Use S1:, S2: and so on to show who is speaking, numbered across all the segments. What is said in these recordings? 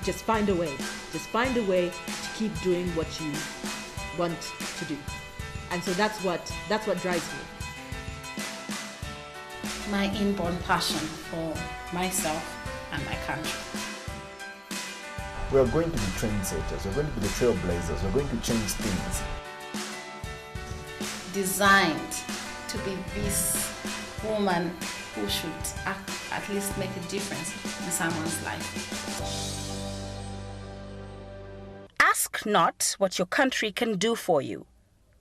S1: just find a way. Just find a way to keep doing what you want to do. And so that's what drives me.
S2: My inborn passion for myself and my country.
S3: We are going to be trendsetters, we're going to be the trailblazers, we're going to change things.
S2: Designed to be this woman who should at least make a difference in someone's life.
S4: Ask not what your country can do for you,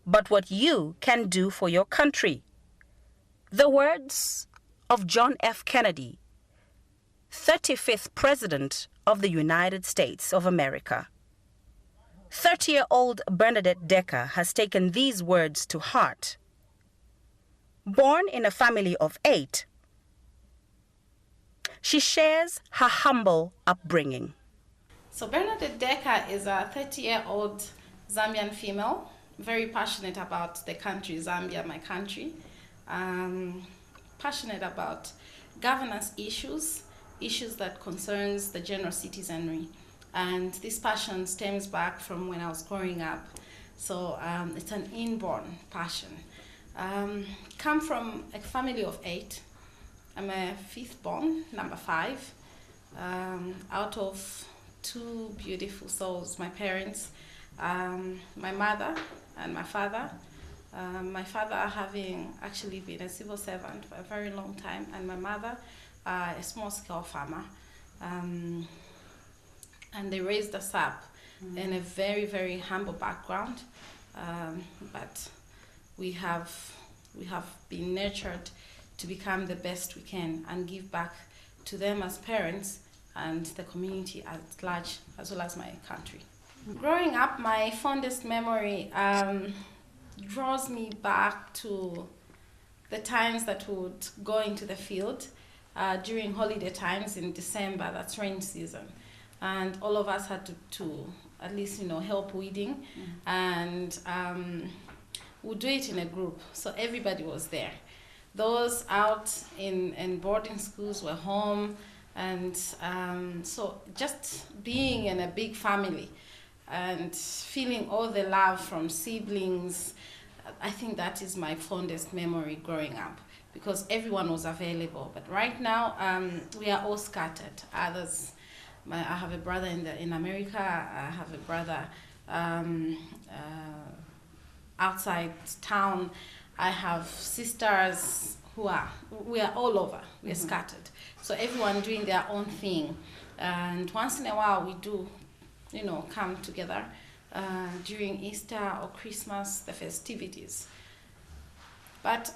S4: but what you can do for your country. The words of John F. Kennedy, 35th President of the United States of America. 30-year-old Bernadette Deka has taken these words to heart. Born in a family of 8, she shares her humble upbringing.
S2: So Bernadette Deka is a 30-year-old Zambian female, very passionate about the country, Zambia, my country. Passionate about governance issues that concerns the general citizenry. And this passion stems back from when I was growing up. So it's an inborn passion. Come from a family of 8. I'm a 5th born, number 5, out of 2 beautiful souls, my parents, my mother and my father. My father having actually been a civil servant for a very long time, and my mother a small-scale farmer. And they raised us up in a very, very humble background, but we have been nurtured to become the best we can and give back to them as parents and the community at large, as well as my country. Growing up, my fondest memory draws me back to the times that we would go into the field during holiday times in December, that's rain season. And all of us had to at least, help weeding. And we'd do it in a group, so everybody was there. Those out in boarding schools were home, and so just being in a big family and feeling all the love from siblings, I think that is my fondest memory growing up, because everyone was available. But right now, we are all scattered. Others, I have a brother in America, I have a brother outside town, I have sisters we are all over, we are scattered. So everyone doing their own thing. And once in a while we do, come together during Easter or Christmas, the festivities. But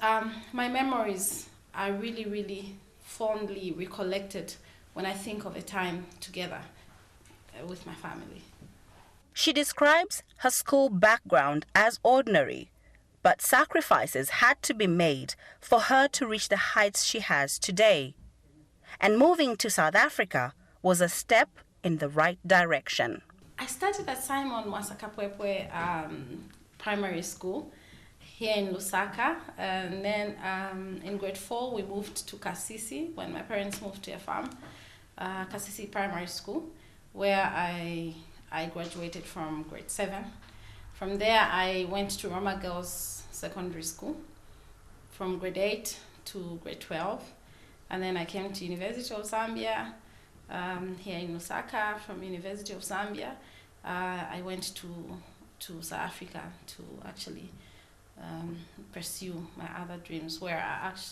S2: my memories are really, really fondly recollected when I think of a time together with my family.
S4: She describes her school background as ordinary, but sacrifices had to be made for her to reach the heights she has today. And moving to South Africa was a step in the right direction.
S2: I started at Simon Mwasakapwepwe Primary School here in Lusaka, and then in grade 4 we moved to Kasisi when my parents moved to a farm, Kasisi Primary School, where I graduated from grade 7. From there I went to Roma Girls Secondary School from grade 8 to grade 12, and then I came to University of Zambia here in Lusaka. From University of Zambia I went to South Africa to actually pursue my other dreams, where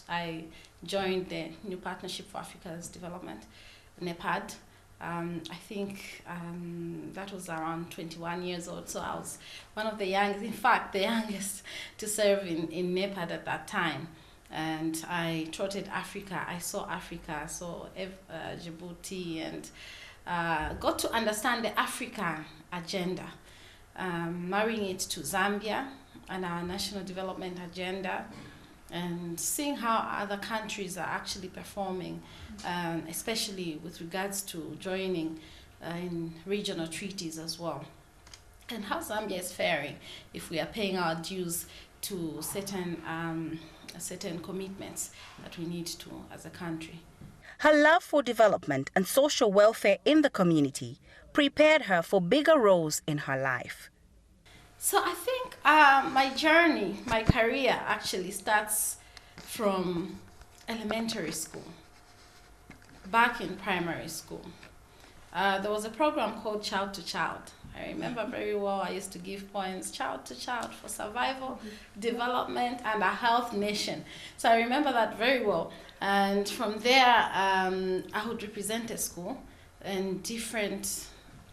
S2: I joined the New Partnership for Africa's Development, NEPAD. I think that was around 21 years old, so I was one of the youngest, in fact the youngest to serve in NEPAD at that time. And I trotted Africa, I saw Djibouti, and got to understand the African agenda, marrying it to Zambia and our national development agenda, and seeing how other countries are actually performing, especially with regards to joining in regional treaties as well, and how Zambia is faring if we are paying our dues to certain commitments that we need to as a country.
S4: Her love for development and social welfare in the community prepared her for bigger roles in her life.
S2: So I think my journey, my career actually starts from elementary school, back in primary school. There was a program called Child to Child. I remember very well, I used to give poems, child to child, for survival, development, and a health nation. So I remember that very well. And from there, I would represent a school in different,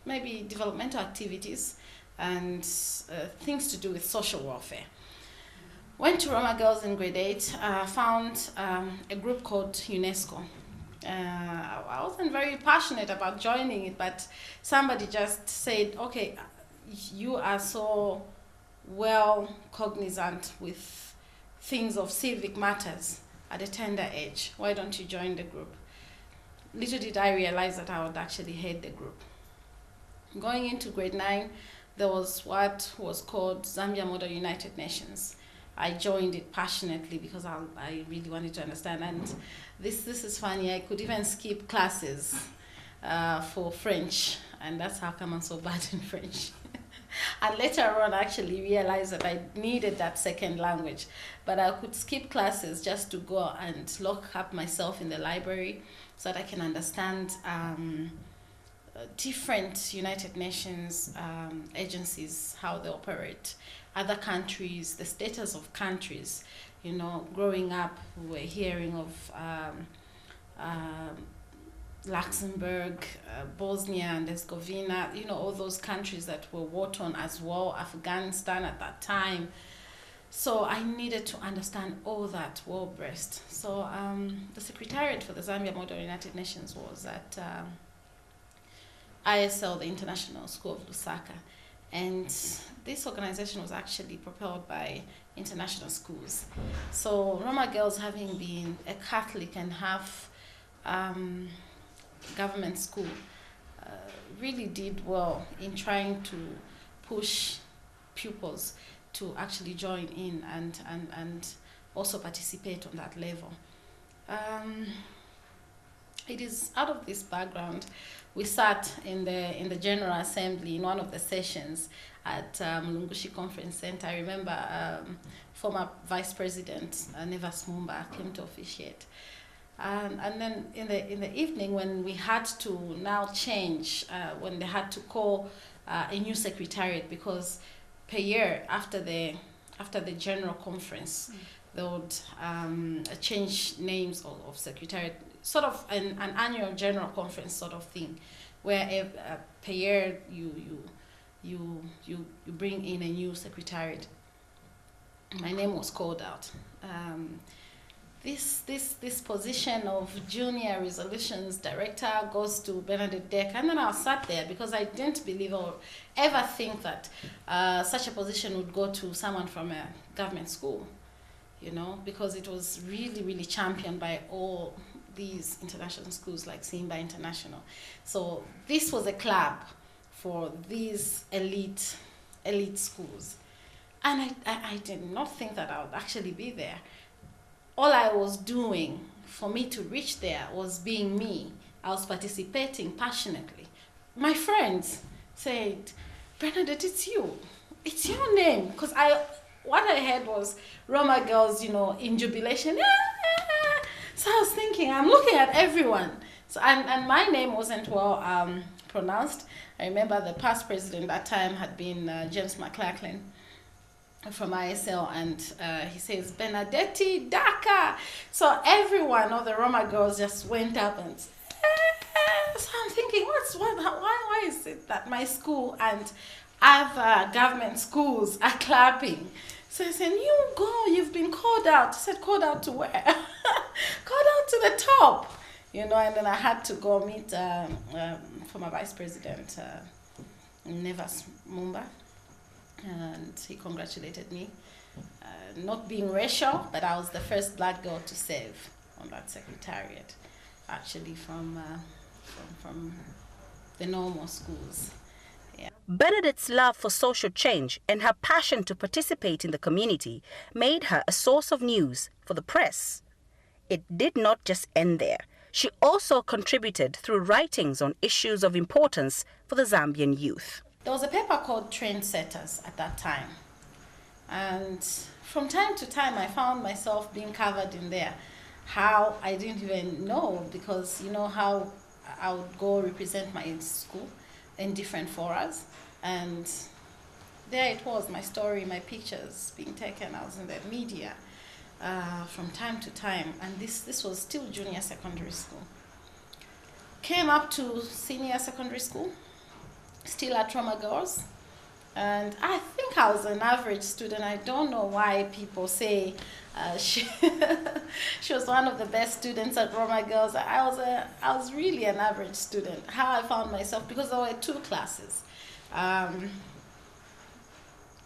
S2: maybe developmental activities and things to do with social welfare. Went to Roma Girls in grade 8, found a group called UNESCO. I wasn't very passionate about joining it, but somebody just said, okay, you are so well cognizant with things of civic matters at a tender age. Why don't you join the group? Little did I realize that I would actually head the group. Going into grade 9, there was what was called Zambia Model United Nations. I joined it passionately because I really wanted to understand. And this is funny, I could even skip classes for French, and that's how come I'm so bad in French. And later on, I actually realized that I needed that second language. But I could skip classes just to go and lock up myself in the library so that I can understand different United Nations agencies, how they operate, other countries, the status of countries. You know, growing up, we were hearing of Luxembourg, Bosnia and Herzegovina, you know, all those countries that were war-torn as well, Afghanistan at that time. So I needed to understand all that well-breast. So the Secretariat for the Zambia Model United Nations was at ISL, the International School of Lusaka. And this organization was actually propelled by international schools. So Roma Girls, having been a Catholic and half government school, really did well in trying to push pupils to actually join in and also participate on that level. It is out of this background, we sat in the General Assembly in one of the sessions at Mulungushi Conference Center. I remember former Vice President Nevas Mumba came to officiate. And then in the evening, when we had to now change, when they had to call a new secretariat, because per year after the general conference, they would change names of secretariat, sort of an annual general conference sort of thing, where per year you bring in a new secretariat. My name was called out. This position of junior resolutions director goes to Bernadette Deka, and then I sat there because I didn't believe or ever think that such a position would go to someone from a government school, you know, because it was really, really championed by all these international schools like Simba International. So this was a club for these elite schools. And I did not think that I would actually be there. All I was doing for me to reach there was being me. I was participating passionately. My friends said, Bernadette, it's you. It's your name. Because what I heard was Roma Girls, you know, in jubilation. So I was thinking, I'm looking at everyone. So and my name wasn't well pronounced. I remember the past president at that time had been James McLachlan from ISL, and he says, Bernadette, Deka. So everyone, all the Roma girls just went up and so I'm thinking, why is it that my school and other government schools are clapping? So I said, you go, you've been called out. I said, called out to where? Called out to the top. You know, and then I had to go meet former Vice President Nevas Mumba, and he congratulated me. Not being racial, but I was the first black girl to serve on that secretariat, actually from the normal schools. Yeah.
S4: Bernadette's love for social change and her passion to participate in the community made her a source of news for the press. It did not just end there. She also contributed through writings on issues of importance for the Zambian youth.
S2: There was a paper called Trendsetters at that time. And from time to time, I found myself being covered in there. How, I didn't even know, because you know how I would go represent my school in different forums. And there it was, my story, my pictures being taken. I was in the media from time to time. And this was still junior secondary school. Came up to senior secondary school, still at Roma Girls. And I think I was an average student. I don't know why people say she was one of the best students at Roma Girls. I was really an average student. How I found myself, because there were two classes,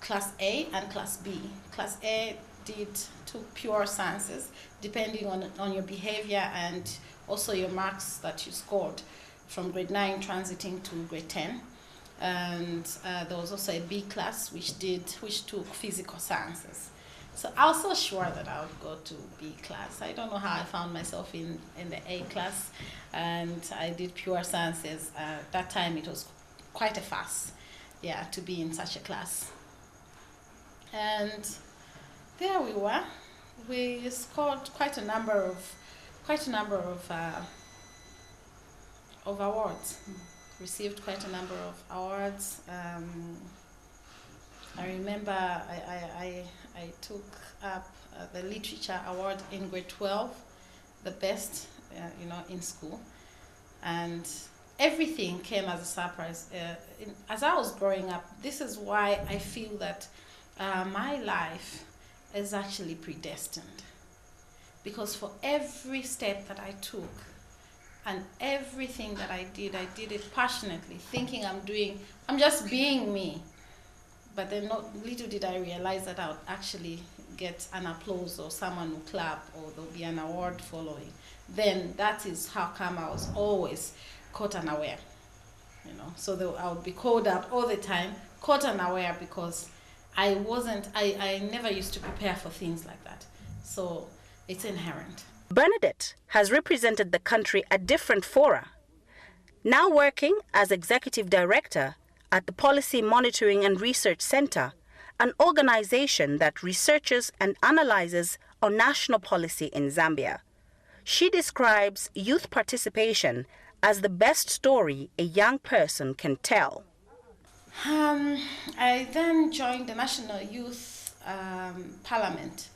S2: Class A and Class B. Class A took pure sciences, depending on your behavior and also your marks that you scored from grade 9 transiting to grade 10. And there was also a B class which took physical sciences. So I was so sure that I would go to B class. I don't know how I found myself in the A class, and I did pure sciences. That time it was quite a fuss, yeah, to be in such a class. And there we were. We scored quite a number of awards. Received quite a number of awards. I remember I took up the literature award in grade 12, the best, in school, and everything came as a surprise. As I was growing up, this is why I feel that my life is actually predestined, because for every step that I took, and everything that I did it passionately, thinking I'm just being me. But then little did I realize that I would actually get an applause, or someone will clap, or there'll be an award following. Then that is how come I was always caught unaware. So I would be called up all the time, caught unaware, because I never used to prepare for things like that. So it's inherent.
S4: Bernadette has represented the country at different fora, now working as Executive Director at the Policy Monitoring and Research Center, an organization that researches and analyzes on national policy in Zambia. She describes youth participation as the best story a young person can tell.
S2: I then joined the National Youth Parliament.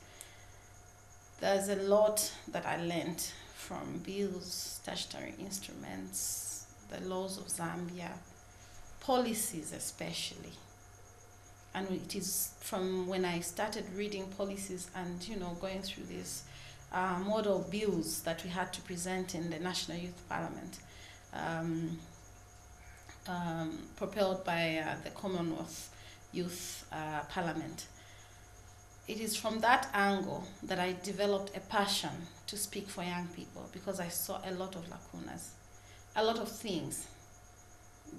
S2: There's a lot that I learned from bills, statutory instruments, the laws of Zambia, policies especially. And it is from when I started reading policies and going through these model bills that we had to present in the National Youth Parliament, propelled by the Commonwealth Youth Parliament. It is from that angle that I developed a passion to speak for young people, because I saw a lot of lacunas, a lot of things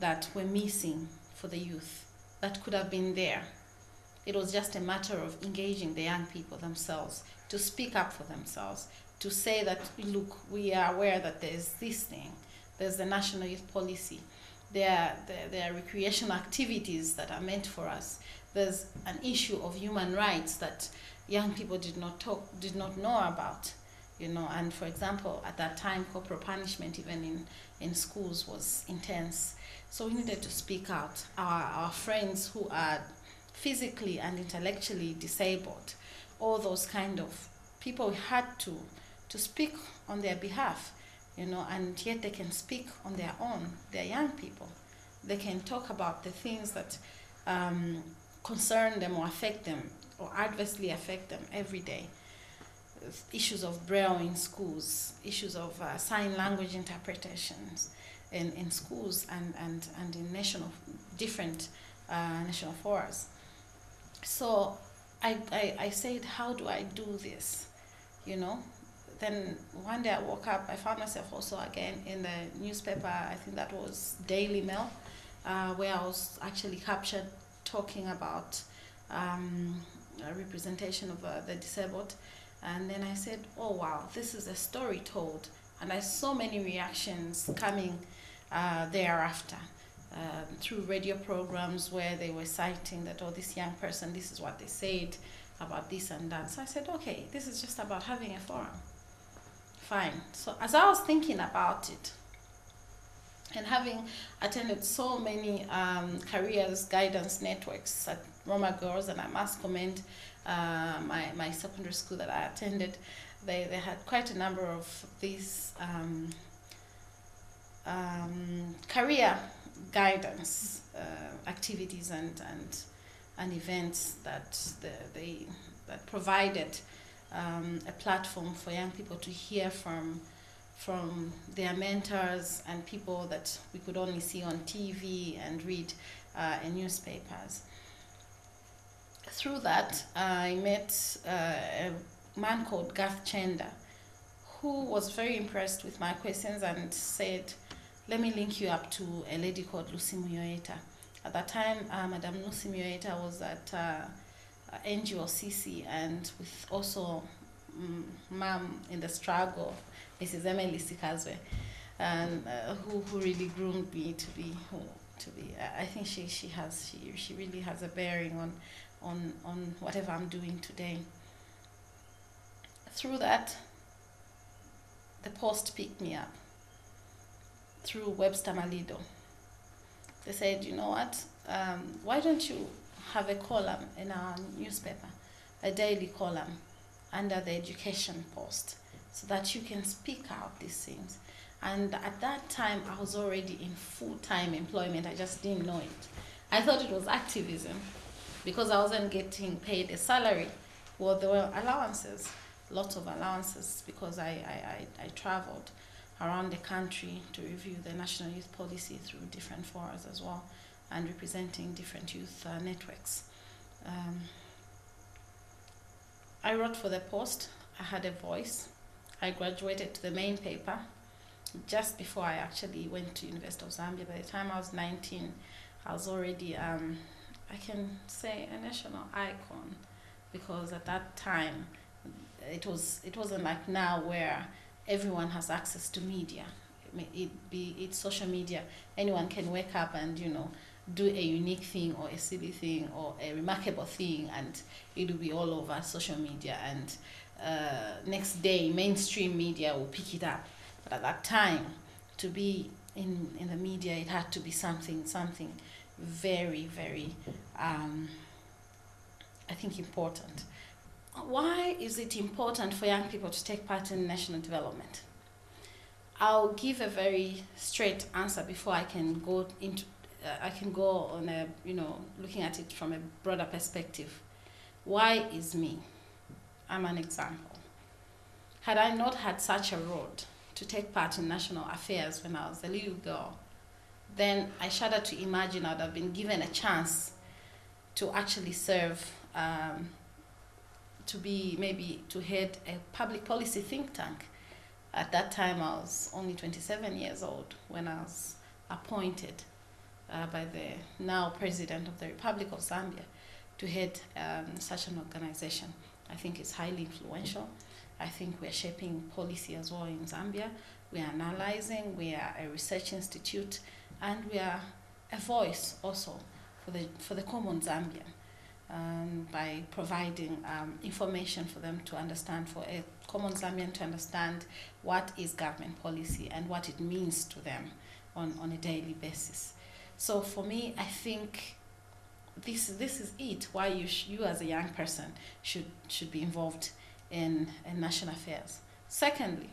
S2: that were missing for the youth that could have been there. It was just a matter of engaging the young people themselves to speak up for themselves, to say that, look, we are aware that there's this thing, there's the National Youth Policy, there are recreational activities that are meant for us. There's an issue of human rights that young people did not know about, and for example, at that time, corporal punishment even in schools was intense. So we needed to speak out. Our friends who are physically and intellectually disabled, all those kind of people, had to speak on their behalf, and yet they can speak on their own. They're young people. They can talk about the things that concern them or affect them or adversely affect them every day. Issues of Braille in schools, issues of sign language interpretations in schools and in different national forums. So I said, how do I do this? Then one day I woke up, I found myself also again in the newspaper, I think that was Daily Mail, where I was actually captured talking about representation of the disabled. And then I said, oh wow, this is a story told. And I saw many reactions coming thereafter through radio programs where they were citing that, oh, this young person, this is what they said about this and that. So I said, okay, this is just about having a forum. Fine. So as I was thinking about it, and having attended so many careers guidance networks at Roma Girls, and I must commend my secondary school that I attended, they had quite a number of these career guidance activities and events that provided a platform for young people to hear from their mentors and people that we could only see on TV and read in newspapers. Through that, I met a man called Garth Chenda, who was very impressed with my questions and said, let me link you up to a lady called Lucy Muyoeta. At that time, Madam Lucy Muyoeta was at NGOCC, and with also mom in the struggle, Mrs. Emily Sikazwe, and who really groomed me to be. I think she really has a bearing on whatever I'm doing today. Through that, the Post picked me up through Webster Malido. They said, you know what, why don't you have a column in our newspaper, a daily column under the education post, so that you can speak out these things. And at that time, I was already in full-time employment. I just didn't know it. I thought it was activism because I wasn't getting paid a salary. Well, there were allowances, lots of allowances, because I traveled around the country to review the national youth policy through different forums as well, and representing different youth networks. I wrote for the Post. I had a voice. I graduated to the main paper just before I actually went to University of Zambia. By the time I was 19, I was already, I can say, a national icon, because at that time, it wasn't like now where everyone has access to media. It's social media. Anyone can wake up and, do a unique thing or a silly thing or a remarkable thing, and it'll be all over social media, and next day mainstream media will pick it up. But at that time, to be in the media, it had to be something very, very, I think, important. Why is it important for young people to take part in national development? I'll give a very straight answer before I can go into. I can go on a, looking at it from a broader perspective. Why is me? I'm an example. Had I not had such a road to take part in national affairs when I was a little girl, then I shudder to imagine I'd have been given a chance to actually serve, to head a public policy think tank. At that time, I was only 27 years old when I was appointed by the now President of the Republic of Zambia to head such an organization. I think it's highly influential. I think we're shaping policy as well in Zambia. We are analyzing, we are a research institute, and we are a voice also for the common Zambian, by providing information for them to understand, for a common Zambian to understand what is government policy and what it means to them on a daily basis. So for me, I think this is it, why you as a young person should be involved in national affairs. Secondly,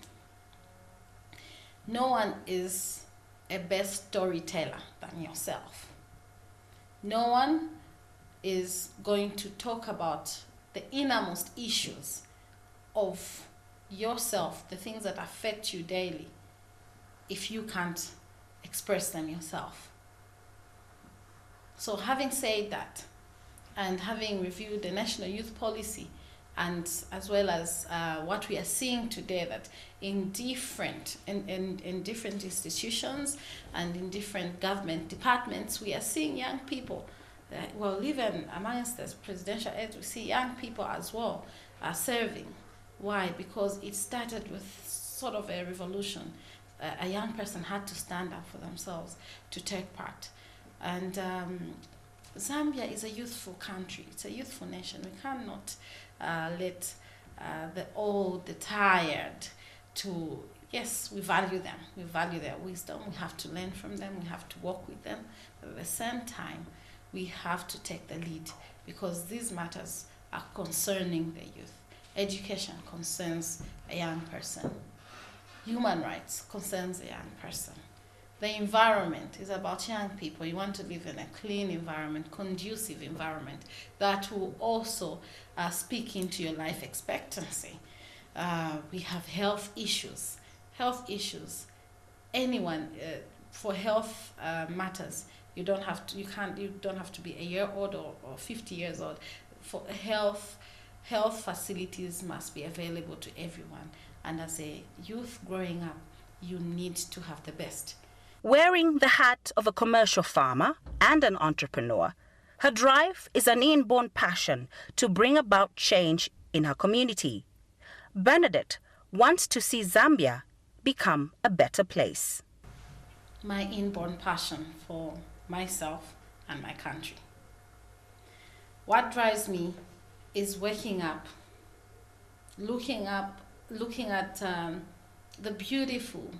S2: no one is a best storyteller than yourself. No one is going to talk about the innermost issues of yourself, the things that affect you daily, if you can't express them yourself. So having said that, and having reviewed the national youth policy, and as well as what we are seeing today, that in different institutions and in different government departments, we are seeing young people, well, even amongst the presidential aides, we see young people as well serving. Why? Because it started with sort of a revolution. A young person had to stand up for themselves to take part. And Zambia is a youthful country. It's a youthful nation. We cannot let the old, the tired to, yes, we value them. We value their wisdom. We have to learn from them. We have to work with them. But at the same time, we have to take the lead because these matters are concerning the youth. Education concerns a young person. Human rights concerns a young person. The environment is about young people. You want to live in a clean environment, conducive environment that will also speak into your life expectancy. We have health issues. Health issues. Anyone for health matters. You don't have to be a year old or 50 years old. For health facilities must be available to everyone. And as a youth growing up, you need to have the best.
S4: Wearing the hat of a commercial farmer and an entrepreneur, her drive is an inborn passion to bring about change in her community. Bernadette wants to see Zambia become a better place.
S2: My inborn passion for myself and my country. What drives me is waking up, looking at the beautiful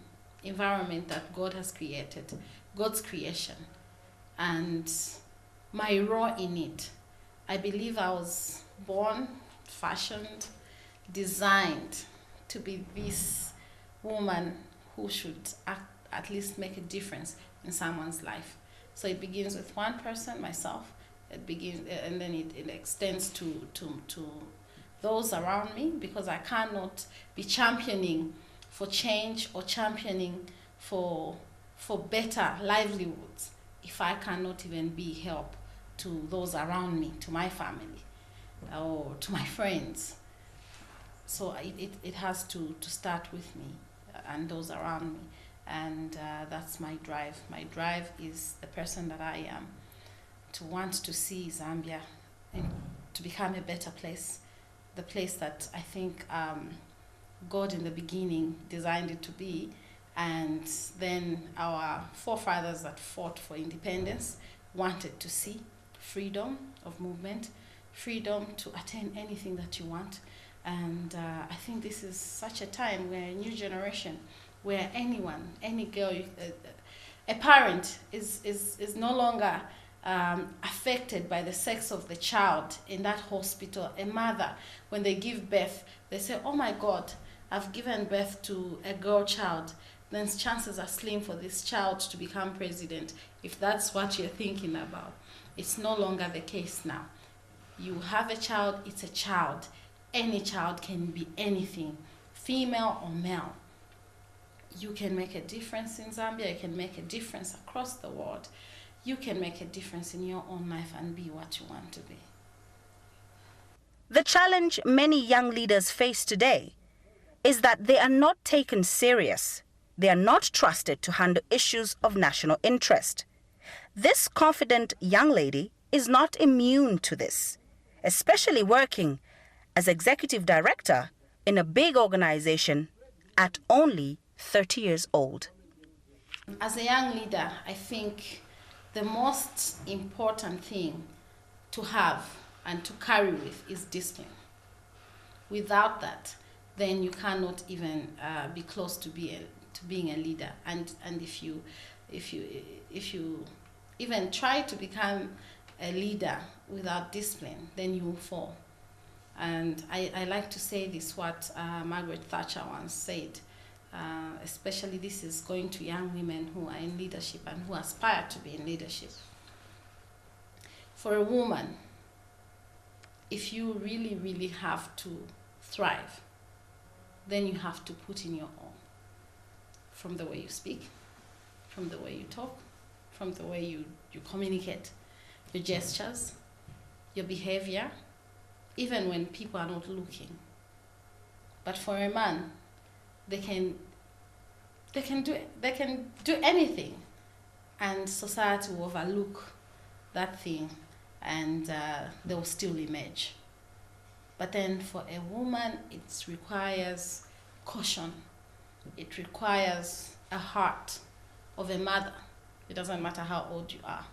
S2: environment that God has created, God's creation, and my role in it. I believe I was born, fashioned, designed to be this woman who should at least make a difference in someone's life. So it begins with one person, myself. It begins, and then it extends to those around me, because I cannot be championing for change or championing for better livelihoods if I cannot even be help to those around me, to my family, or to my friends. So it has to start with me and those around me. And that's my drive. My drive is the person that I am, to want to see Zambia and to become a better place, the place that I think God in the beginning designed it to be. And then our forefathers that fought for independence wanted to see freedom of movement, freedom to attain anything that you want. And I think this is such a time where a new generation, where anyone, any girl, a parent is no longer affected by the sex of the child in that hospital. A mother, when they give birth, they say, oh my God, I've given birth to a girl child. Then chances are slim for this child to become president, if that's what you're thinking about. It's no longer the case now. You have a child, it's a child. Any child can be anything, female or male. You can make a difference in Zambia, you can make a difference across the world. You can make a difference in your own life and be what you want to be.
S4: The challenge many young leaders face today is that they are not taken serious. They are not trusted to handle issues of national interest. This confident young lady is not immune to this, especially working as executive director in a big organization at only 30 years old.
S2: As a young leader, I think the most important thing to have and to carry with is discipline. Without that, then you cannot even be close to being a leader. And if you even try to become a leader without discipline, then you will fall. And I like to say this, what Margaret Thatcher once said, especially this is going to young women who are in leadership and who aspire to be in leadership. For a woman, if you really, really have to thrive, then you have to put in your all. From the way you speak, from the way you talk, from the way you communicate, your gestures, your behavior, even when people are not looking. But for a man, they can do anything, and society will overlook that thing, and they will still emerge. But then for a woman, it requires caution. it requires a heart of a mother. It doesn't matter how old you are.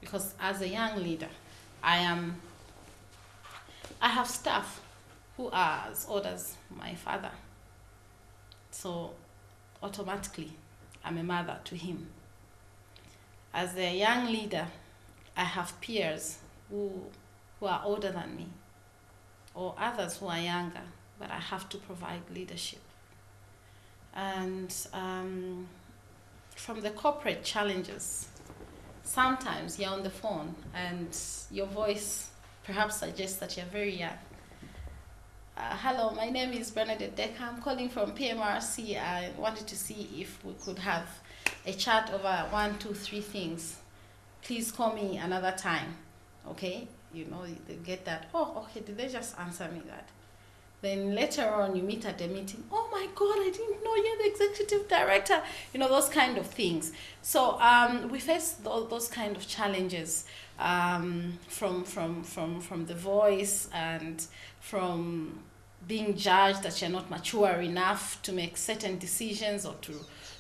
S2: Because as a young leader, I have staff who are as old as my father. So automatically, I'm a mother to him. As a young leader, I have peers who are older than me, or others who are younger, but I have to provide leadership. And from the corporate challenges, sometimes you're on the phone and your voice perhaps suggests that you're very young. Hello, my name is Bernadette Deka. I'm calling from PMRC. I wanted to see if we could have a chat over 1, 2, 3 things. Please call me another time. Okay? You know, they get that. Oh, okay, did they just answer me that? Then later on, you meet at a meeting. Oh my God, I didn't know you're the executive director. You know, those kind of things. So we face those kind of challenges from the voice and from being judged that you're not mature enough to make certain decisions or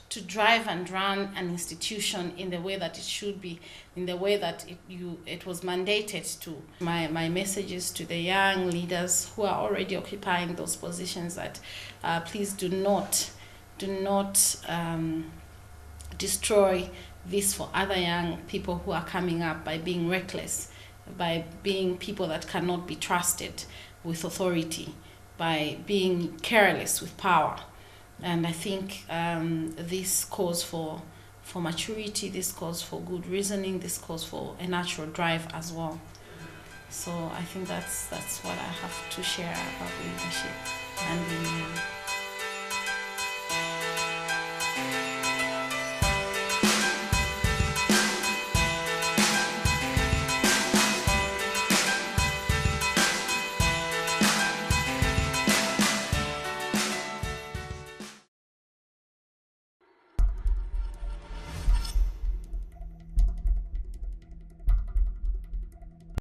S2: to drive and run an institution in the way that it should be, in the way that it was mandated to. My messages to the young leaders who are already occupying those positions that please do not destroy this for other young people who are coming up by being reckless, by being people that cannot be trusted with authority, by being careless with power. And I think this calls for maturity, this calls for good reasoning, this calls for a natural drive as well. So I think that's what I have to share about leadership and being young.